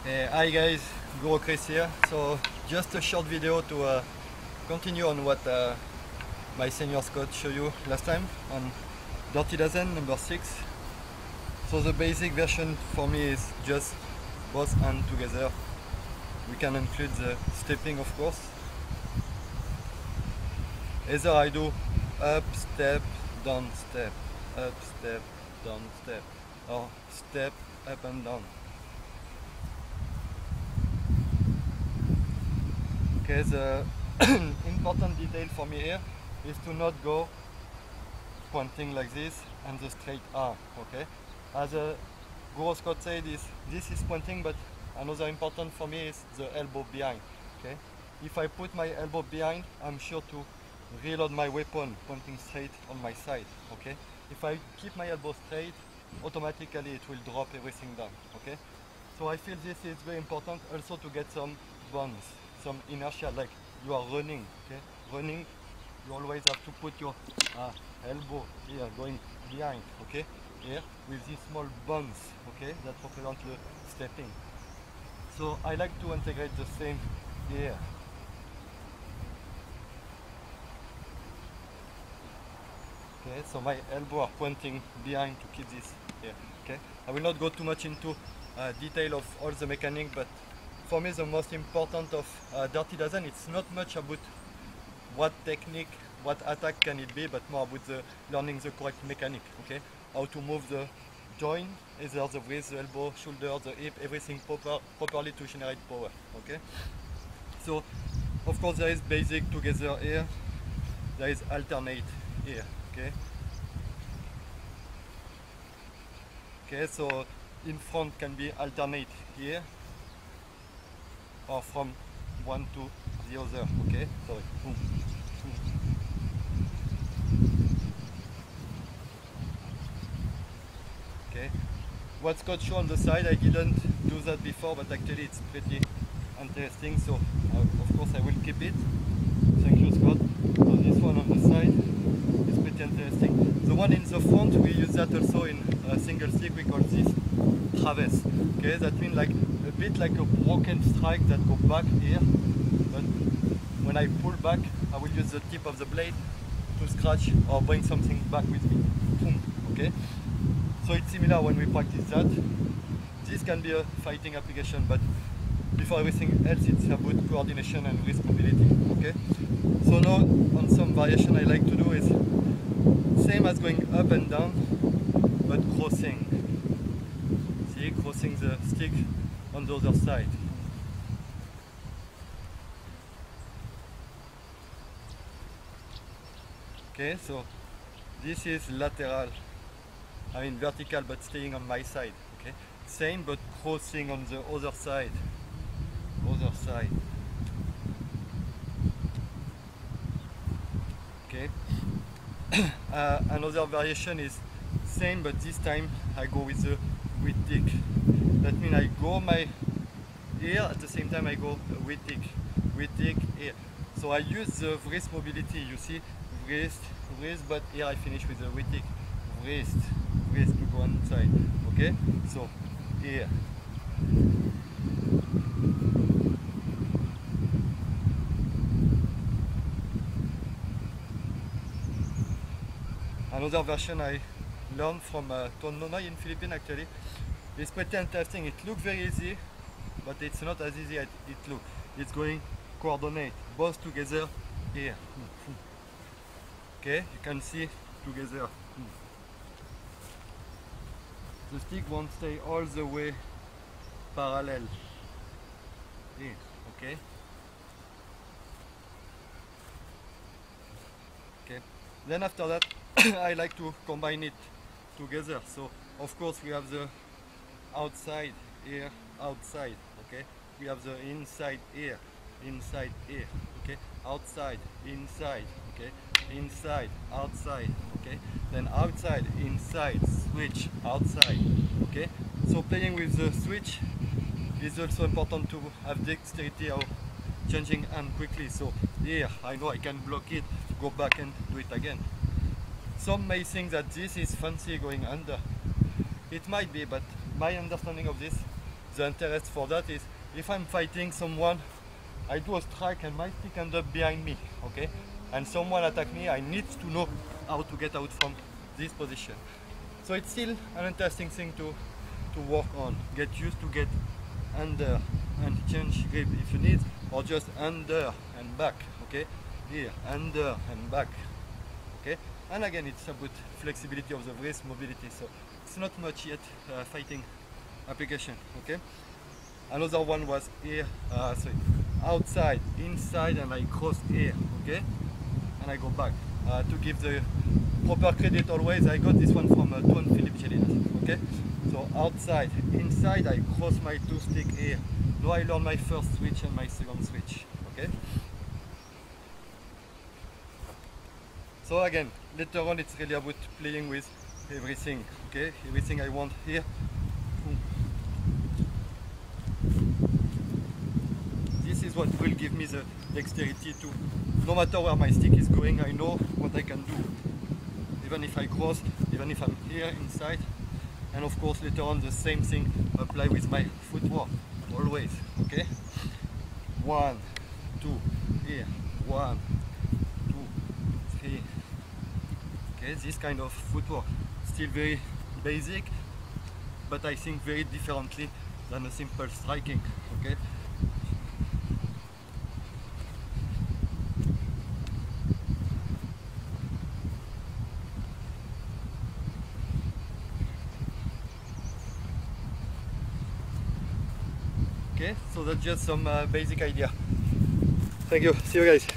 Hi guys, Guru Chris here. So just a short video to continue on what my seniors coach showed you last time on Dirty Dozen number 6. So the basic version for me is just both hands together. We can include the stepping, of course. Either I do up, step, down, step, up, step, down, step, or step, up and down. Okay, the important detail for me here is to not go pointing like this and the straight arm. Okay, as Guru Scott said, this is pointing, but another important for me is the elbow behind. Okay, if I put my elbow behind, I'm sure to reload my weapon pointing straight on my side. Okay, if I keep my elbow straight, automatically it will drop everything down. Okay, so I feel this is very important also to get some bounce, some inertia, like you are running. Okay, running, you always have to put your elbow here going behind. Okay, here with this small bounce. Okay, that represents the stepping. So I like to integrate the same here. Okay, so my elbow are pointing behind to keep this here. Okay, I will not go too much into detail of all the mechanics, but for me the most important of Dirty Dozen, it's not much about what technique, what attack can it be, but more about the learning the correct mechanic. Okay, how to move the joint, either the wrist, the elbow, shoulder, the hip, everything properly to generate power. Okay, so of course there is basic together here, there is alternate here. Okay, okay, so in front can be alternate here or from one to the other. Okay, sorry. Okay, what's got shown on the side, I didn't do that before, but actually it's pretty interesting, so of course I will keep it. Thank you, Scott. So this one on the side is pretty interesting. The one in the front, we use that also in a single stick, we call this traverse. Okay, that means like a bit like a broken strike that go back here, but when I pull back, I will use the tip of the blade to scratch or bring something back with me. Boom. Okay, so it's similar when we practice that. This can be a fighting application, but before everything else, it's about coordination and wrist mobility. Okay, so now on some variation I like to do is same as going up and down, but crossing. See, crossing the stick on the other side. Okay, so this is lateral, I mean vertical, but staying on my side. Okay, same but crossing on the other side. Other side. Okay. Another variation is same, but this time I go with the with tick. That means I go my here at the same time I go with tick here. So I use the wrist mobility. You see, wrist, but here I finish with the with tick. Wrist to go on side. Okay. So here. Another version I learned from Ton Nonoy in Philippines actually. It's pretty interesting. It looks very easy, but it's not as easy as it looks. It's going coordinate, both together here. Okay, you can see together. The stick won't stay all the way parallel here. Okay. Okay. Then after that, I like to combine it together. So of course we have the outside here, outside. Okay, we have the inside here, okay, outside, inside, okay, inside, outside, okay, then outside, inside, switch, outside. Okay, so playing with the switch is also important to have dexterity of changing hand quickly. So here I know I can block it, go back and do it again. Some may think that this is fancy going under. It might be, but my understanding of this, the interest for that is if I'm fighting someone, I do a strike and my stick ends up behind me, okay? And someone attack me, I need to know how to get out from this position. So it's still an interesting thing to work on. Get used to get under and change grip if you need, or just under and back, okay? Here, under and back, okay? And again, it's about flexibility of the wrist, mobility, so it's not much yet fighting application, okay? Another one was here, sorry, outside, inside, and I cross here, okay? And I go back. To give the proper credit always, I got this one from Toine Philippe Gélinas, okay? So outside, inside, I cross my two stick here. Now I learn my first switch and my second switch, okay? So again, later on it's really about playing with everything, okay? Everything I want here. This is what will give me the dexterity to, no matter where my stick is going, I know what I can do. Even if I cross, even if I'm here inside. And of course later on the same thing apply with my footwork, always, okay? 1, 2, here, 1, 2, 3. Okay, this kind of footwork, still very basic, but I think very differently than a simple striking, okay? Okay, so that's just some basic idea. Thank you, see you guys.